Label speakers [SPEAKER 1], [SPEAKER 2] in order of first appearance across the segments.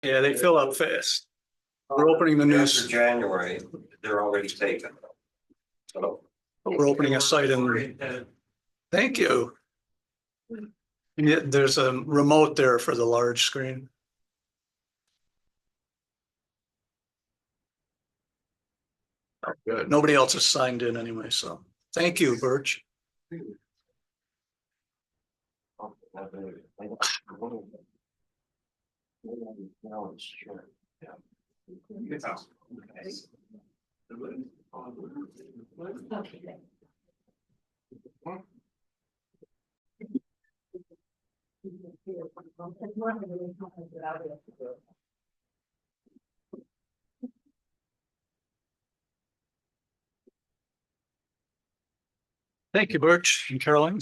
[SPEAKER 1] Yeah, they fill up fast. We're opening the
[SPEAKER 2] After
[SPEAKER 1] news,
[SPEAKER 2] January, they're already taken. So.
[SPEAKER 1] we're opening a site in, thank you. Yeah, there's a remote there for the large screen. Oh, good. Nobody else has signed in anyway, so thank you, Birch. Thank you, Birch and Caroline.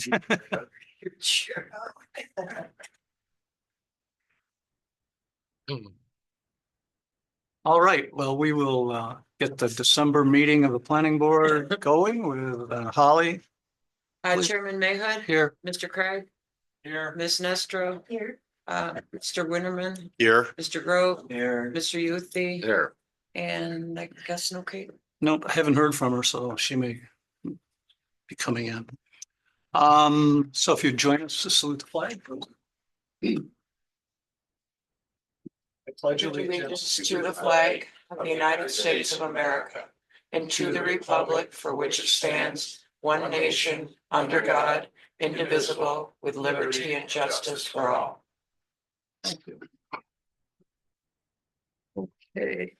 [SPEAKER 2] Sure.
[SPEAKER 1] All right, well, we will get the December meeting of the planning board going with Holly Please.
[SPEAKER 3] Chairman Mayhood,
[SPEAKER 1] here.
[SPEAKER 3] Mr. Craig,
[SPEAKER 1] Here.
[SPEAKER 3] Ms. Nestro. Here. Mr. Winterman,
[SPEAKER 4] Here.
[SPEAKER 3] Mr. Grove,
[SPEAKER 2] Here.
[SPEAKER 3] Mr. Youthie,
[SPEAKER 4] There.
[SPEAKER 3] and I guess no Kate.
[SPEAKER 1] Nope, I haven't heard from her, so she may be coming in. So if you join us to salute the flag. I pledge
[SPEAKER 3] Allegiance to the flag of the United States of America and to the republic for which it stands, one nation, under God, indivisible, with liberty and justice for all.
[SPEAKER 1] Thank you. Okay,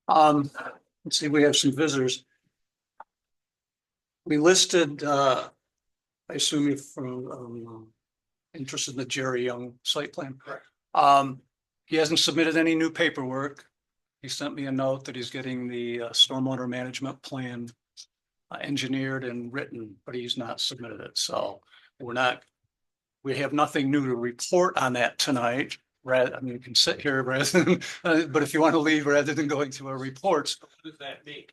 [SPEAKER 1] let's see, we have some visitors. We listed, I assume you're from, interested in the Jerry Young site plan.
[SPEAKER 2] Correct.
[SPEAKER 1] He hasn't submitted any new paperwork. He sent me a note that he's getting the stormwater management plan engineered and written, but he's not submitted it, so we have nothing new to report on that tonight. Rather, I mean, you can sit here rather than, but if you want to leave rather than going through our reports.
[SPEAKER 5] What does that mean?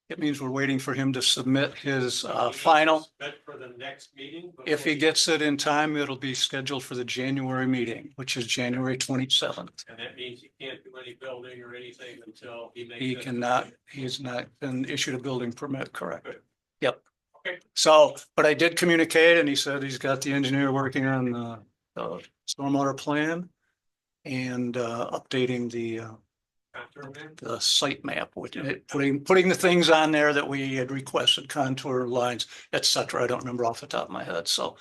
[SPEAKER 1] It means we're waiting for him to submit his final.
[SPEAKER 5] For the next meeting?
[SPEAKER 1] If he gets it in time, it'll be scheduled for the January meeting, which is January 27th.
[SPEAKER 5] And that means he can't do any building or anything until he makes.
[SPEAKER 1] He
[SPEAKER 5] that
[SPEAKER 1] cannot,
[SPEAKER 5] decision.
[SPEAKER 1] he's not been issued a building permit, correct?
[SPEAKER 5] Good.
[SPEAKER 1] Yep.
[SPEAKER 5] Okay.
[SPEAKER 1] So, but I did communicate and he said he's got the engineer working on the stormwater plan and updating the site map, which putting the things on there that we had requested, contour lines, et cetera. I don't remember off the top of my head. So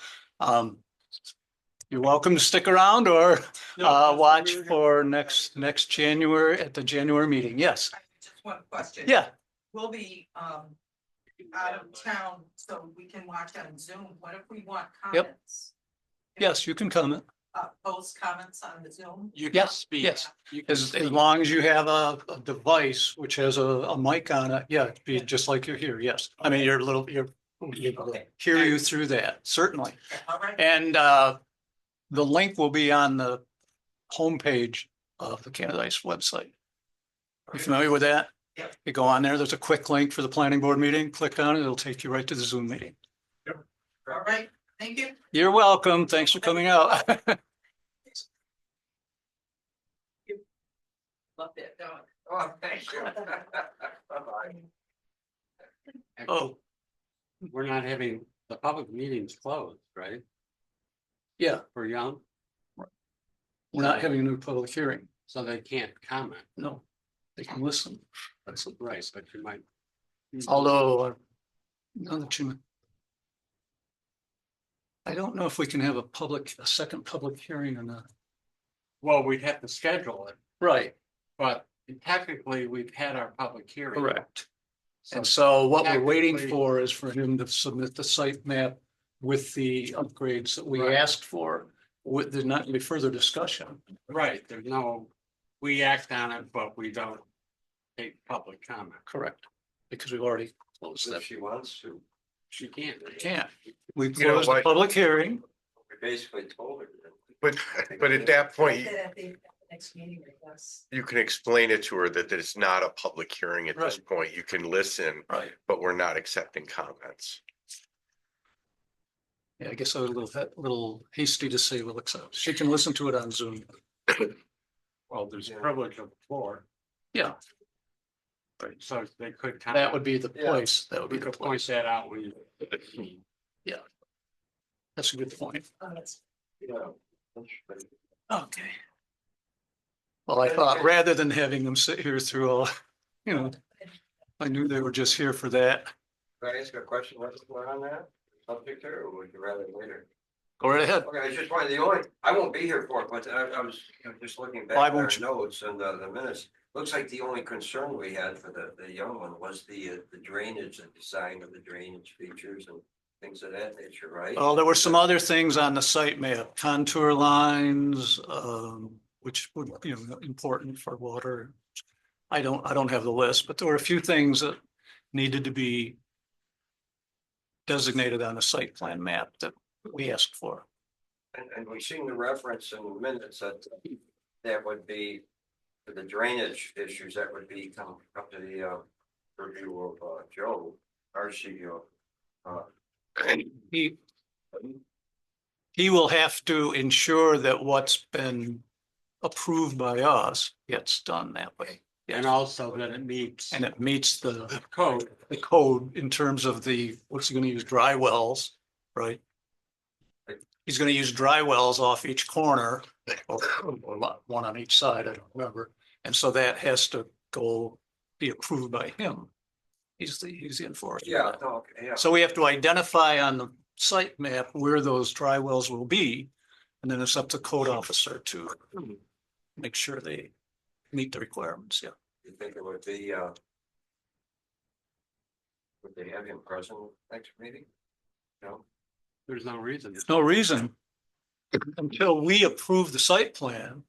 [SPEAKER 1] you're welcome to stick around or watch for next January at the January meeting. Yes.
[SPEAKER 6] Just one question.
[SPEAKER 1] Yeah.
[SPEAKER 6] We'll be out of town, so we can watch on Zoom. What if we want
[SPEAKER 1] Yep.
[SPEAKER 6] comments?
[SPEAKER 1] Yes, you can comment.
[SPEAKER 6] Post comments on the Zoom?
[SPEAKER 1] Yes, yes. As long as you have a device which has a mic on it, yeah, it'd be just like you're here, yes. I mean, you're
[SPEAKER 6] Okay.
[SPEAKER 1] hear you through that, certainly.
[SPEAKER 6] All right.
[SPEAKER 1] And the link will be on the homepage of the Canada Ice website. You familiar with that?
[SPEAKER 6] Yep.
[SPEAKER 1] You go on there, there's a quick link for the planning board meeting, click on it, it'll take you right to the Zoom meeting.
[SPEAKER 6] All right. Thank you.
[SPEAKER 1] You're welcome, thanks for coming out.
[SPEAKER 6] Love that dog.
[SPEAKER 2] Oh, thank you. Bye-bye.
[SPEAKER 1] Oh,
[SPEAKER 7] We're not having, the public meetings closed, right?
[SPEAKER 1] yeah,
[SPEAKER 7] For Young,
[SPEAKER 1] we're not having a new public hearing,
[SPEAKER 7] so they can't comment,
[SPEAKER 1] no, they can listen. That's
[SPEAKER 7] right, but you might.
[SPEAKER 1] although, now that you. I don't know if we can have a second public hearing or not.
[SPEAKER 7] Well, we'd have to schedule it,
[SPEAKER 1] Right,
[SPEAKER 7] but technically, we've had our public hearing.
[SPEAKER 1] correct. And so what we're waiting
[SPEAKER 7] technically-
[SPEAKER 1] for is for him to submit the site map with the upgrades that we
[SPEAKER 7] Right.
[SPEAKER 1] asked for. With there not be further discussion.
[SPEAKER 7] Right, there's no, we act on it, but we don't take public comment.
[SPEAKER 1] Correct. Because we've already closed
[SPEAKER 2] If
[SPEAKER 1] that.
[SPEAKER 2] she wants to,
[SPEAKER 7] She can't.
[SPEAKER 1] Can't. We
[SPEAKER 4] You know
[SPEAKER 1] closed the
[SPEAKER 4] what?
[SPEAKER 1] public hearing.
[SPEAKER 2] we basically told her. that.
[SPEAKER 4] But at that point,
[SPEAKER 6] At the next meeting, I guess.
[SPEAKER 4] you can explain it to her that it's not a public hearing at this
[SPEAKER 1] Right.
[SPEAKER 4] point. You can listen,
[SPEAKER 1] Right.
[SPEAKER 4] but we're not accepting comments.
[SPEAKER 1] Yeah, I guess I was a little hasty to say, well, she can listen to it on Zoom.
[SPEAKER 7] Well, there's privilege of the floor,
[SPEAKER 1] Yeah,
[SPEAKER 7] so they could. kind
[SPEAKER 1] that
[SPEAKER 7] of-
[SPEAKER 1] would be the
[SPEAKER 2] Yeah.
[SPEAKER 1] place. That would be
[SPEAKER 7] We
[SPEAKER 1] the
[SPEAKER 7] could point
[SPEAKER 1] place.
[SPEAKER 7] that out when you.
[SPEAKER 1] That's a good point.
[SPEAKER 2] Yeah.
[SPEAKER 1] Okay. Well, I thought rather than having them sit here through all, you know, I knew they were just here for that.
[SPEAKER 2] Can I ask a question on that subject there, or would you rather later?
[SPEAKER 1] Go right ahead.
[SPEAKER 2] Okay, I just wanted, I won't be here for it, but I was, just looking
[SPEAKER 1] Why
[SPEAKER 2] back at our
[SPEAKER 1] won't you?
[SPEAKER 2] notes and the minutes. Looks like the only concern we had for the young one was the drainage and design of the drainage features and things of that nature, right?
[SPEAKER 1] Well, there were some other things on the site map, contour lines, which would, you know, important for water. I don't have the list, but there were a few things that needed to be designated on the site plan map that we asked for.
[SPEAKER 2] And we've seen the reference in the minutes that would be for the drainage issues, that would be come up to the review of Joe, our CEO.
[SPEAKER 1] He will have to ensure that what's been approved by us gets done that way.
[SPEAKER 7] And also that it meets
[SPEAKER 1] And it meets
[SPEAKER 7] the
[SPEAKER 1] the
[SPEAKER 7] code.
[SPEAKER 1] code in terms of what's he gonna use, dry wells, right? He's gonna use dry wells off each corner, or one on each side, I don't remember. And so that has to be approved by him. He's the enforcer.
[SPEAKER 2] Yeah, okay, yeah.
[SPEAKER 1] So we have to identify on the site map where those dry wells will be. And then it's up to code officer to make sure they meet the requirements, yeah.
[SPEAKER 2] You think it would be would they have him present next meeting? No?
[SPEAKER 7] There's no reason.
[SPEAKER 1] There's no reason until we approve the site plan.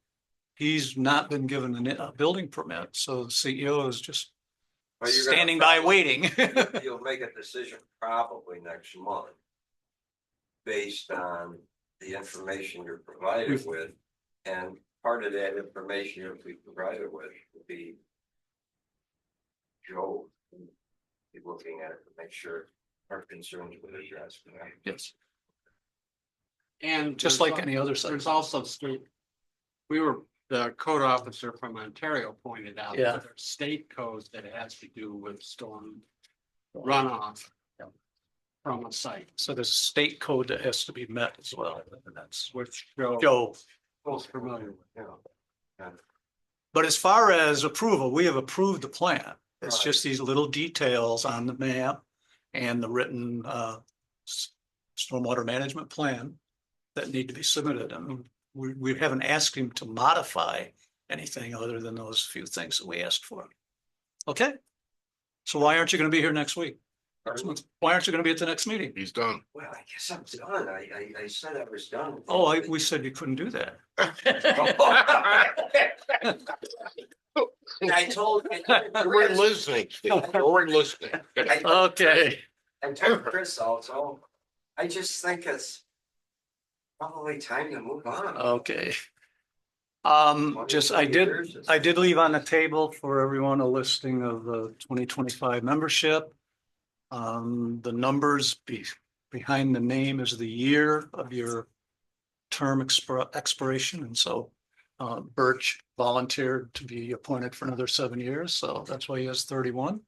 [SPEAKER 1] He's not been given a building permit, so the CEO is just
[SPEAKER 2] Well, you're gonna
[SPEAKER 1] standing by
[SPEAKER 2] probably-
[SPEAKER 1] waiting.
[SPEAKER 2] You'll make a decision probably next month. Based on the information you're provided with, and part of that information you'll be provided with will be. Joe. Be looking at it to make sure our concerns were addressed.
[SPEAKER 1] Yes,
[SPEAKER 7] And
[SPEAKER 1] just
[SPEAKER 7] there's
[SPEAKER 1] like any other site.
[SPEAKER 7] There's also state. The code officer from Ontario pointed out.
[SPEAKER 1] Yeah.
[SPEAKER 7] that there's state codes that has to do with storm runoff. From a site,
[SPEAKER 1] So there's a state code that has to be met as well, and that's
[SPEAKER 7] which
[SPEAKER 1] Joe.
[SPEAKER 7] most familiar with.
[SPEAKER 2] Yeah.
[SPEAKER 1] But as far as approval, we have approved the plan. It's
[SPEAKER 2] Right.
[SPEAKER 1] just these little details on the map and the written stormwater management plan that need to be submitted. I mean, we haven't asked him to modify anything other than those few things that we asked for. Okay? So why aren't you gonna be here next week? Why aren't you gonna be at the next meeting?
[SPEAKER 4] He's done.
[SPEAKER 2] Well, I guess I'm done. I said I was done.
[SPEAKER 1] Oh, we said you couldn't do that.
[SPEAKER 2] And I told.
[SPEAKER 4] You weren't listening, Steve. You weren't listening.
[SPEAKER 1] Okay.
[SPEAKER 2] I told Chris also, I just think it's probably time to move on.
[SPEAKER 1] Okay. Just, I did leave on the table for everyone a listing of the 2025 membership. The numbers behind the name is the year of your term expiration, and so Birch volunteered to be appointed for another 7 years, so that's why he has 31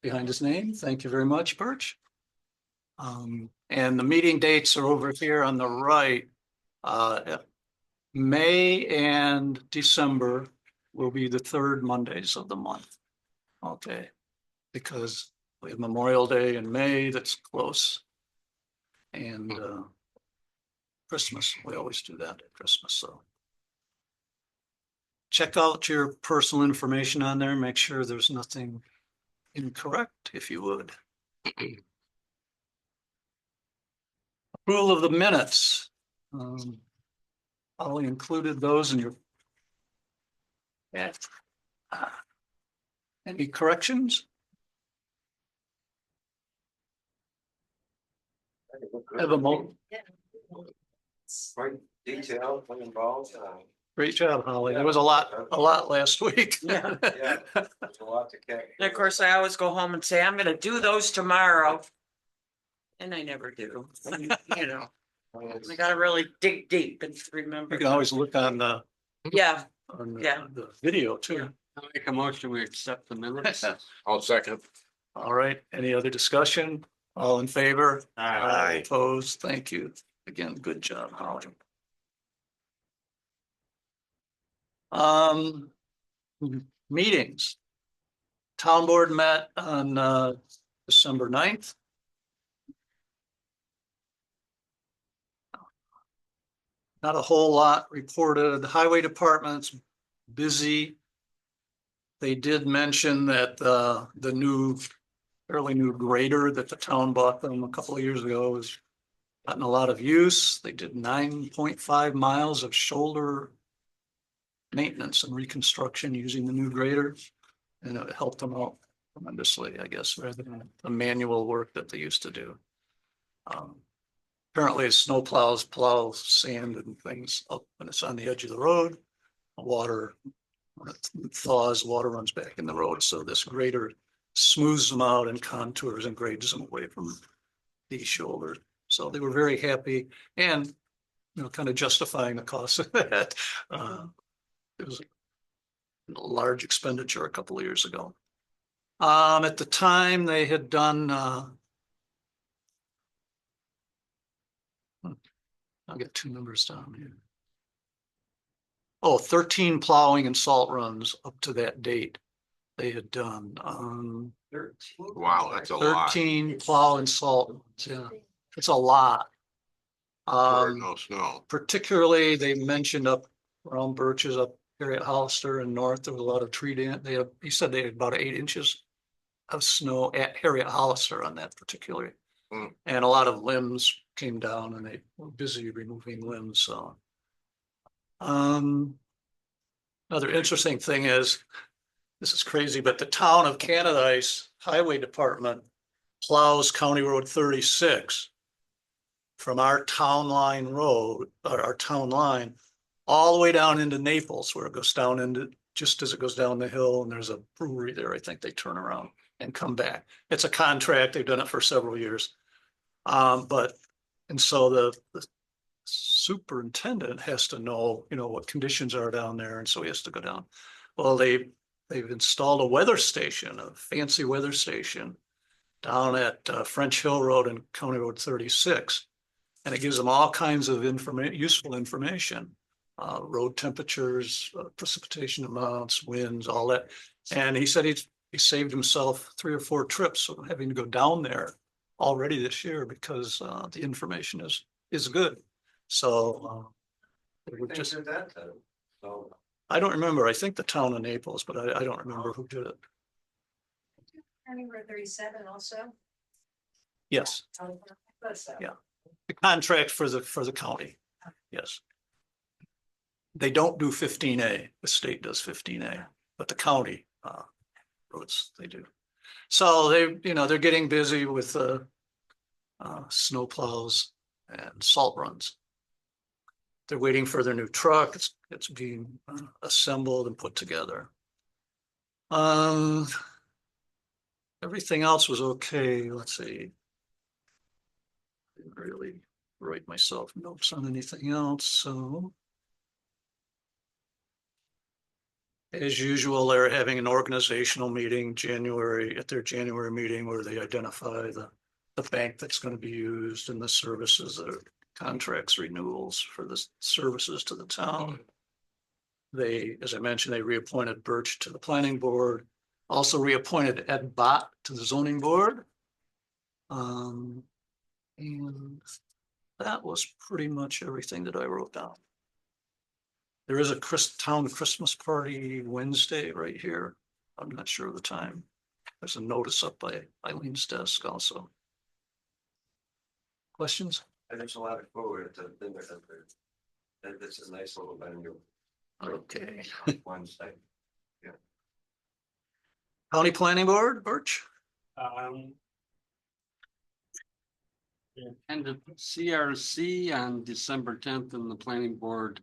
[SPEAKER 1] behind his name. Thank you very much, Birch. And the meeting dates are over here on the right. May and December will be the third Mondays of the month. Okay, because we have Memorial Day in May, that's close. And Christmas, we always do that at Christmas, so. Check out your personal information on there, make sure there's nothing incorrect, if you would. Approval of the minutes. Holly included those in your. Yeah. Any corrections? Have a
[SPEAKER 2] Quite detailed, quite involved.
[SPEAKER 1] Great job, Holly. There was a lot last week.
[SPEAKER 3] Yeah.
[SPEAKER 2] Yeah, there's a lot to catch.
[SPEAKER 3] And of course, I always go home and say, I'm gonna do those tomorrow. And I never do, you know, I gotta really dig deep and remember.
[SPEAKER 1] You can always look on the
[SPEAKER 3] Yeah,
[SPEAKER 1] on
[SPEAKER 3] Yeah.
[SPEAKER 1] the video too.
[SPEAKER 7] I make a motion, we accept the minutes.
[SPEAKER 4] I'll second.
[SPEAKER 1] All right, any other discussion? All in favor?
[SPEAKER 4] Aye.
[SPEAKER 1] Opposed? Thank you. Again, good job, Holly. Meetings. Town board met on December 9th. Not a whole lot reported. Highway department's busy. They did mention that the new, fairly new grader that the town bought them a couple of years ago has gotten a lot of use. They did 9.5 miles of shoulder maintenance and reconstruction using the new grader. And it helped them out tremendously, I guess, rather than the manual work that they used to do. Apparently snow plows plow sand and things up when it's on the edge of the road. Water, when it thaws, water runs back in the road. So this grader smooths them out and contours and grades them away from the shoulder. So they were very happy and, you know, kind of justifying the cost of that. It was a large expenditure a couple of years ago. At the time they had done, I'll get two numbers down here. Oh, 13 plowing and salt runs up to that date. They had done,
[SPEAKER 2] 13.
[SPEAKER 4] Wow, that's a lot.
[SPEAKER 1] 13 plow and salt runs, yeah, it's a lot.
[SPEAKER 4] For no snow.
[SPEAKER 1] Particularly, they mentioned up around Birches, up here at Hollister and north, there was a lot of tree damage. He said they had about 8 inches of snow at Harriet Hollister on that particular.
[SPEAKER 4] Mm.
[SPEAKER 1] And a lot of limbs came down and they were busy removing limbs, so. Another interesting thing is, this is crazy, but the town of Canadice Highway Department plows County Road 36 from our town line road, or our town line, all the way down into Naples, where it goes down into, just as it goes down the hill, and there's a brewery there. I think they turn around and come back. It's a contract. They've done it for several years. And so the superintendent has to know, you know, what conditions are down there, and so he has to go down. Well, they've installed a weather station, a fancy weather station down at French Hill Road and County Road 36. And it gives them all kinds of useful information, road temperatures, precipitation amounts, winds, all that. And he said he saved himself 3 or 4 trips of having to go down there already this year because the information is good. So they were just,
[SPEAKER 2] That time. So
[SPEAKER 1] I don't remember. I think the town of Naples, but I don't remember who did it.
[SPEAKER 8] County Road 37 also.
[SPEAKER 1] Yes,
[SPEAKER 8] So.
[SPEAKER 1] Yeah. The contract for the county. Yes. They don't do 15A. The state does 15A, but the county roads, they do. So they're getting busy with snow plows and salt runs. They're waiting for their new truck. It's being assembled and put together. Everything else was okay. Let's see. Didn't really write myself notes on anything else, so. As usual, they're having an organizational meeting at their January meeting where they identify the bank that's going to be used and the services that are contracts renewals for the services to the town. They, as I mentioned, they reappointed Birch to the planning board, also reappointed Ed Bott to the zoning board. And that was pretty much everything that I wrote down. There is a town Christmas party Wednesday right here. I'm not sure of the time. There's a notice up by Eileen's desk also. Questions?
[SPEAKER 2] and there's a lot of food to dinner. And it's a nice little venue.
[SPEAKER 1] Okay.
[SPEAKER 2] On Wednesday.
[SPEAKER 1] County Planning Board, Birch?
[SPEAKER 7] We attended CRC on December 10th and the planning board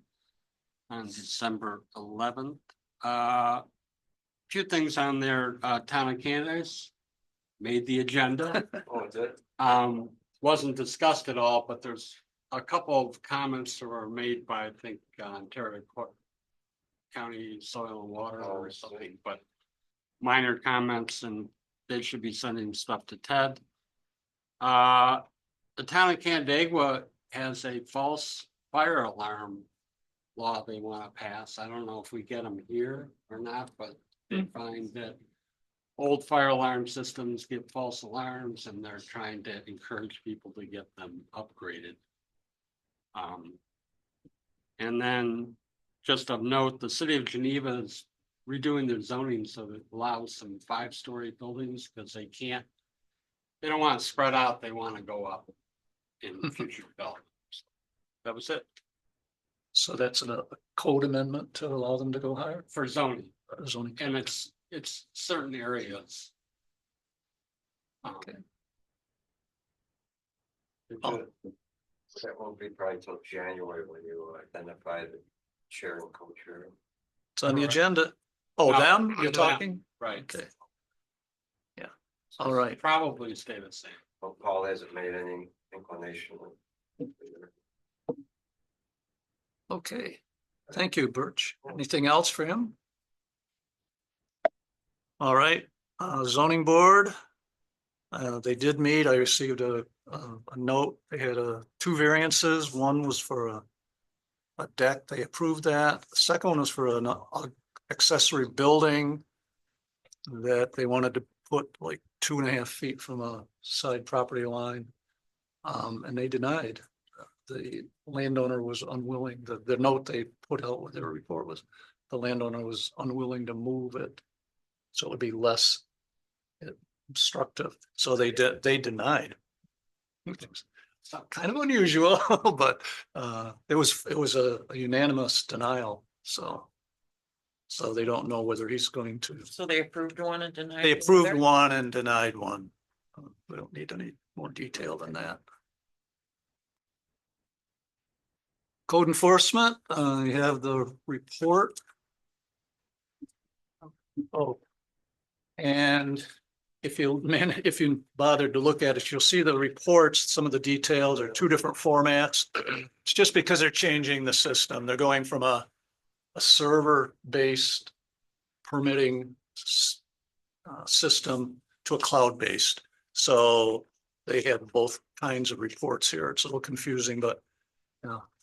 [SPEAKER 7] on December 11th. Few things on there, town of Candace made the agenda.
[SPEAKER 2] Oh, is it?
[SPEAKER 7] Wasn't discussed at all, but there's a couple of comments that were made by, I think, Terry county soil and water
[SPEAKER 2] Oh,
[SPEAKER 7] or
[SPEAKER 2] I see.
[SPEAKER 7] something, but minor comments, and they should be sending stuff to Ted. The town of Canandaigua has a false fire alarm law they want to pass. I don't know if we get them here or not, but they find that old fire alarm systems get false alarms, and they're trying to encourage people to get them upgraded. And then just of note, the city of Geneva is redoing their zoning so that it allows some 5-story buildings because they don't want to spread out, they want to go up in future development. That was it
[SPEAKER 1] So that's a code amendment to allow them to go higher?
[SPEAKER 7] for zoning,
[SPEAKER 1] Zoning.
[SPEAKER 7] and it's certain areas.
[SPEAKER 1] Okay.
[SPEAKER 2] Oh. That won't be probably till January when you identify the chair and co-chair.
[SPEAKER 1] It's on the agenda. Oh,
[SPEAKER 7] No,
[SPEAKER 1] them, you're
[SPEAKER 7] them.
[SPEAKER 1] talking?
[SPEAKER 7] Right.
[SPEAKER 1] Okay. Yeah, all right.
[SPEAKER 7] Probably stay the same.
[SPEAKER 2] Well, Paul hasn't made any inclination.
[SPEAKER 1] Okay, thank you, Birch. Anything else for him? All right, zoning board. They did meet. I received a note. They had two variances. One was for a deck. They approved that. The second one was for an accessory building that they wanted to put like 2.5 feet from a side property line. And they denied. The landowner was unwilling. The note they put out with their report was the landowner was unwilling to move it. So it would be less obstructive. So they denied. It's kind of unusual, but it was a unanimous denial. So they don't know whether he's going to.
[SPEAKER 3] So they approved one and denied.
[SPEAKER 1] They
[SPEAKER 3] the
[SPEAKER 1] approved
[SPEAKER 3] other?
[SPEAKER 1] one and denied one. We don't need any more detail than that. Code enforcement, you have the report. Oh. And if you bothered to look at it, you'll see the reports, some of the details are 2 different formats. It's just because they're changing the system. They're going from a server-based permitting system to a cloud-based. So they have both kinds of reports here. It's a little confusing, but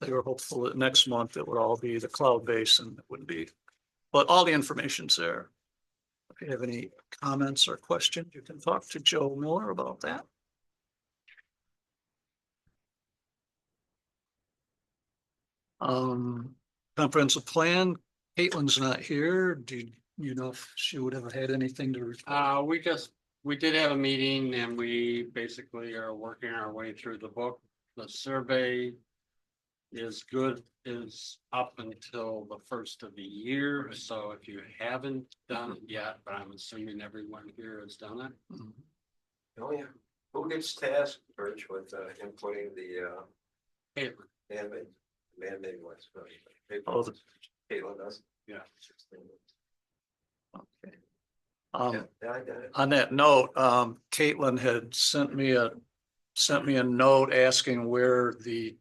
[SPEAKER 1] they were hopeful that next month it would all be the cloud-based and it wouldn't be, but all the information's there. If you have any comments or questions, you can talk to Joe Miller about that. Comprehensive plan, Caitlin's not here. Do you know if she would have had anything to report?
[SPEAKER 7] We did have a meeting, and we basically are working our way through the book. The survey is up until the first of the year. So if you haven't done it yet, but I'm assuming everyone here has done it.
[SPEAKER 1] Mhm.
[SPEAKER 2] Oh, yeah. Who gets tasked, Birch, with inputting the
[SPEAKER 7] Caitlin.
[SPEAKER 2] man-made ones?
[SPEAKER 1] Oh,
[SPEAKER 2] Caitlin does.
[SPEAKER 7] Yeah.
[SPEAKER 1] Okay.
[SPEAKER 2] Yeah, I got it.
[SPEAKER 1] On that note, Caitlin had sent me a note asking where the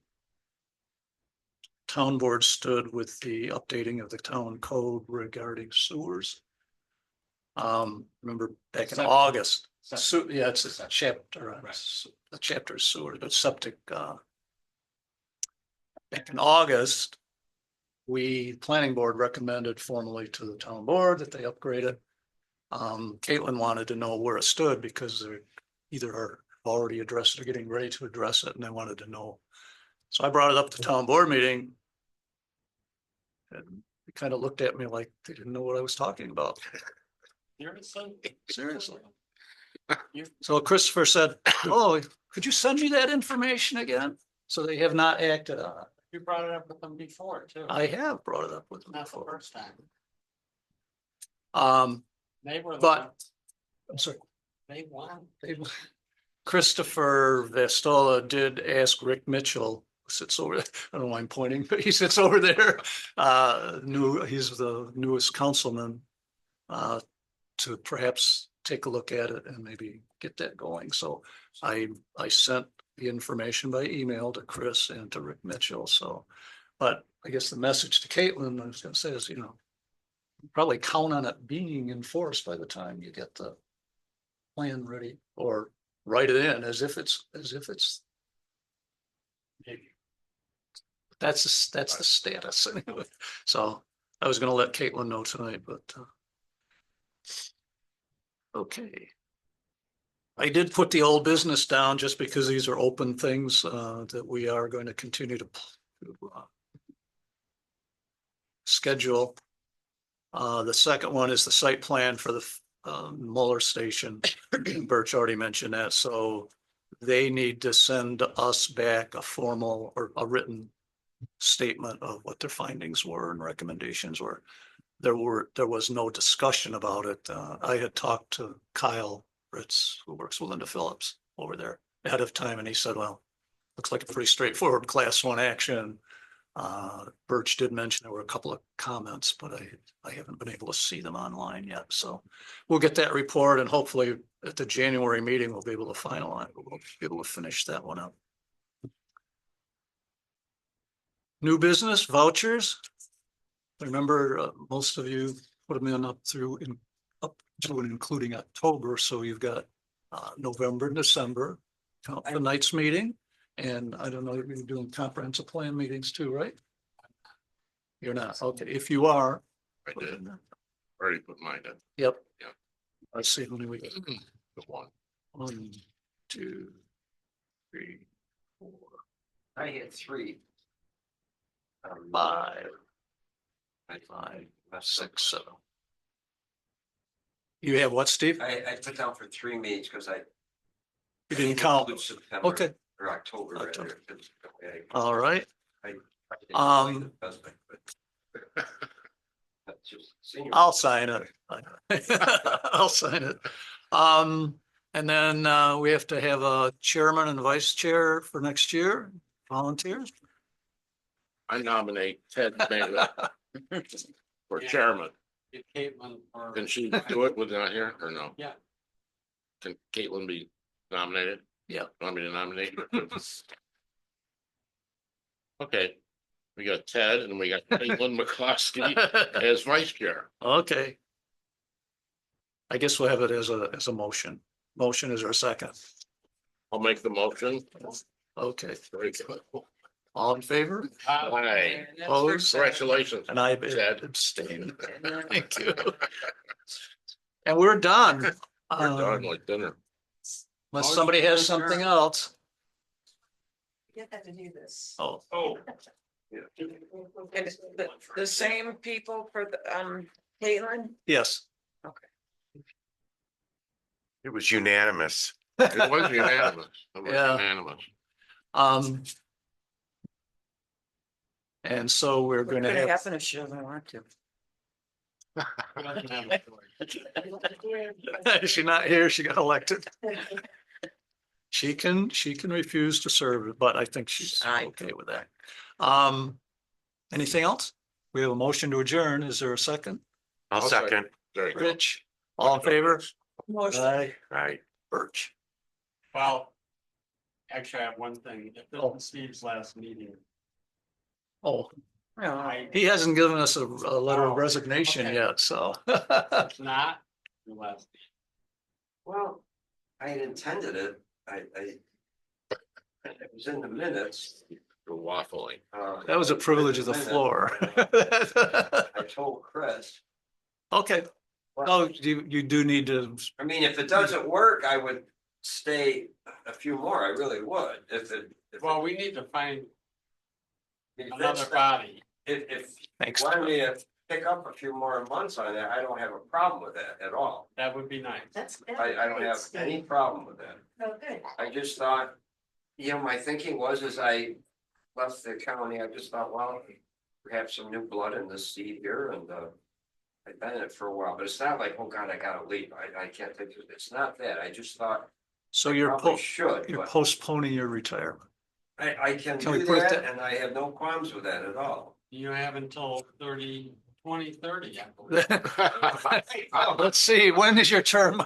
[SPEAKER 1] town board stood with the updating of the town code regarding sewers. Remember back in
[SPEAKER 7] Septic.
[SPEAKER 1] August,
[SPEAKER 7] Septic.
[SPEAKER 1] yeah, it's a chapter,
[SPEAKER 7] Right.
[SPEAKER 1] the chapter is sewer, but septic, back in August, planning board recommended formally to the town board that they upgrade it. Caitlin wanted to know where it stood because they're either are already addressed or getting ready to address it, and they wanted to know. So I brought it up to town board meeting. And they kind of looked at me like they didn't know what I was talking about. Seriously. So Christopher said, oh, could you send me that information again? So they have not acted on it.
[SPEAKER 7] You brought it up with them before too.
[SPEAKER 1] I have brought it up with them
[SPEAKER 7] Not the
[SPEAKER 1] before.
[SPEAKER 7] first time. They were.
[SPEAKER 1] But- I'm sorry.
[SPEAKER 7] They won.
[SPEAKER 1] Christopher Vastola did ask Rick Mitchell, who sits over, I don't know why I'm pointing, but he sits over there. He's the newest councilman, to perhaps take a look at it and maybe get that going. So I sent the information by email to Chris and to Rick Mitchell. So, but I guess the message to Caitlin, I was gonna say is, probably count on it being enforced by the time you get the plan ready, or write it in as if it's, that's the status anyway. So I was gonna let Caitlin know tonight, but okay. I did put the old business down just because these are open things that we are going to continue to schedule. The second one is the site plan for the Mueller Station. Birch already mentioned that, so they need to send us back a formal or a written statement of what their findings were and recommendations were. There was no discussion about it. I had talked to Kyle Ritz, who works with Linda Phillips over there ahead of time, and he said, well, looks like a pretty straightforward class 1 action. Birch did mention there were a couple of comments, but I haven't been able to see them online yet. So we'll get that report, and hopefully at the January meeting, we'll be able to finalize, we'll be able to finish that one up. New business vouchers. I remember most of you put them in up to and including October. So you've got November and December, count the night's meeting. And I don't know, you're doing comprehensive plan meetings too, right? You're not, okay, if you are.
[SPEAKER 9] I did. Already put mine in.
[SPEAKER 1] Yep.
[SPEAKER 9] Yeah.
[SPEAKER 1] Let's see, how many we got?
[SPEAKER 9] The one.
[SPEAKER 1] 1, 2, 3, 4,
[SPEAKER 2] I had 3.
[SPEAKER 1] 5,
[SPEAKER 2] I
[SPEAKER 1] 5,
[SPEAKER 2] messed up.
[SPEAKER 1] 6, 7. You have what, Steve?
[SPEAKER 2] I put down for 3 meetings because I.
[SPEAKER 1] You didn't count.
[SPEAKER 2] include September
[SPEAKER 1] Okay,
[SPEAKER 2] Or October. rather,
[SPEAKER 1] October.
[SPEAKER 2] 'cause, okay,
[SPEAKER 1] all right.
[SPEAKER 2] I didn't
[SPEAKER 1] Um,
[SPEAKER 2] like the best I could. That's just senior.
[SPEAKER 1] I'll sign it. I'll sign it. And then we have to have a chairman and vice chair for next year. Volunteers?
[SPEAKER 9] I nominate Ted Bailey for chairman.
[SPEAKER 7] Get Caitlin or.
[SPEAKER 9] Can she do it without here or no?
[SPEAKER 7] Yeah.
[SPEAKER 9] Can Caitlin be nominated?
[SPEAKER 1] Yeah.
[SPEAKER 9] Want me to nominate? Okay, we got Ted and we got Caitlin McCloskey as vice chair.
[SPEAKER 1] Okay. I guess we'll have it as a motion. Motion is our second.
[SPEAKER 9] I'll make the motion.
[SPEAKER 1] Okay,
[SPEAKER 9] Very good.
[SPEAKER 1] all in favor?
[SPEAKER 9] Aye.
[SPEAKER 1] Opposed?
[SPEAKER 9] Congratulations.
[SPEAKER 1] And I
[SPEAKER 9] Ted.
[SPEAKER 1] abstain. Thank you. And we're done.
[SPEAKER 9] We're done like dinner.
[SPEAKER 1] Unless somebody has something else.
[SPEAKER 8] You have to do this.
[SPEAKER 1] Oh,
[SPEAKER 9] Oh.
[SPEAKER 3] And the same people for the, Caitlin?
[SPEAKER 1] yes.
[SPEAKER 4] It was unanimous.
[SPEAKER 9] It was unanimous. It was
[SPEAKER 1] Yeah.
[SPEAKER 9] unanimous.
[SPEAKER 1] And so we're
[SPEAKER 3] What's
[SPEAKER 1] going to
[SPEAKER 3] gonna
[SPEAKER 1] have,
[SPEAKER 3] happen if she doesn't want to?
[SPEAKER 1] she's not here, she got elected. She can refuse to serve, but I think she's
[SPEAKER 3] Aye.
[SPEAKER 1] okay with that. Anything else? We have a motion to adjourn. Is there a second?
[SPEAKER 4] I'll second.
[SPEAKER 9] There you go.
[SPEAKER 1] Rich, all in favor?
[SPEAKER 3] Motion.
[SPEAKER 1] Aye.
[SPEAKER 4] Right.
[SPEAKER 1] Birch.
[SPEAKER 7] Well, actually, I have one thing. If this
[SPEAKER 1] Oh.
[SPEAKER 7] is Steve's last meeting,
[SPEAKER 1] Oh,
[SPEAKER 3] No,
[SPEAKER 7] I,
[SPEAKER 1] he hasn't given us a letter of resignation
[SPEAKER 7] Okay.
[SPEAKER 1] yet, so.
[SPEAKER 7] it's not the last.
[SPEAKER 2] Well, I had intended it. It was in the minutes.
[SPEAKER 9] You're waffling.
[SPEAKER 1] That was a privilege of the floor.
[SPEAKER 2] I told Chris.
[SPEAKER 1] Okay, no, you do need to,
[SPEAKER 2] I mean, if it doesn't work, I would stay a few more. I really would.
[SPEAKER 7] Well, we need to find
[SPEAKER 2] if
[SPEAKER 7] another
[SPEAKER 2] it's-
[SPEAKER 7] body.
[SPEAKER 2] If
[SPEAKER 1] thanks.
[SPEAKER 2] you want me to pick up a few more months on that, I don't have a problem with that at all.
[SPEAKER 7] That would be nice.
[SPEAKER 8] That's.
[SPEAKER 2] I don't have any problem with that.
[SPEAKER 8] Oh, good.
[SPEAKER 2] I just thought, my thinking was as I left the county, I just thought, well, we have some new blood in this seat here and I've been in it for a while, but it's not like, oh God, I gotta leave. I can't take it. It's not that. I just thought
[SPEAKER 1] So
[SPEAKER 2] I
[SPEAKER 1] you're,
[SPEAKER 2] probably should,
[SPEAKER 1] you're
[SPEAKER 2] but
[SPEAKER 1] postponing your retirement.
[SPEAKER 2] I can
[SPEAKER 1] Can we
[SPEAKER 2] do
[SPEAKER 1] put it
[SPEAKER 2] that
[SPEAKER 1] that-
[SPEAKER 2] and I have no qualms with that at all.
[SPEAKER 7] You have until 2030, I believe.
[SPEAKER 1] Let's see, when is your term?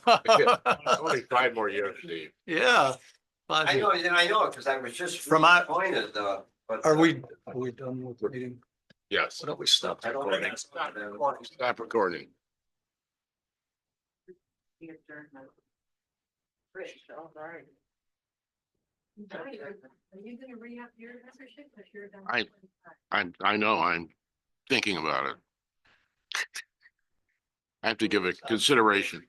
[SPEAKER 9] Only 5 more years, Steve.
[SPEAKER 1] Yeah.
[SPEAKER 2] I know, and I know it because I was just
[SPEAKER 1] From our-
[SPEAKER 2] appointed, but.
[SPEAKER 1] Are we done with the meeting?
[SPEAKER 9] Yes.
[SPEAKER 1] Why don't we stop recording?
[SPEAKER 9] Stop recording.
[SPEAKER 8] Rich, all right. Are you gonna re-up your membership? 'Cause you're done with 25.
[SPEAKER 9] I know, I'm thinking about it. I have to give it consideration.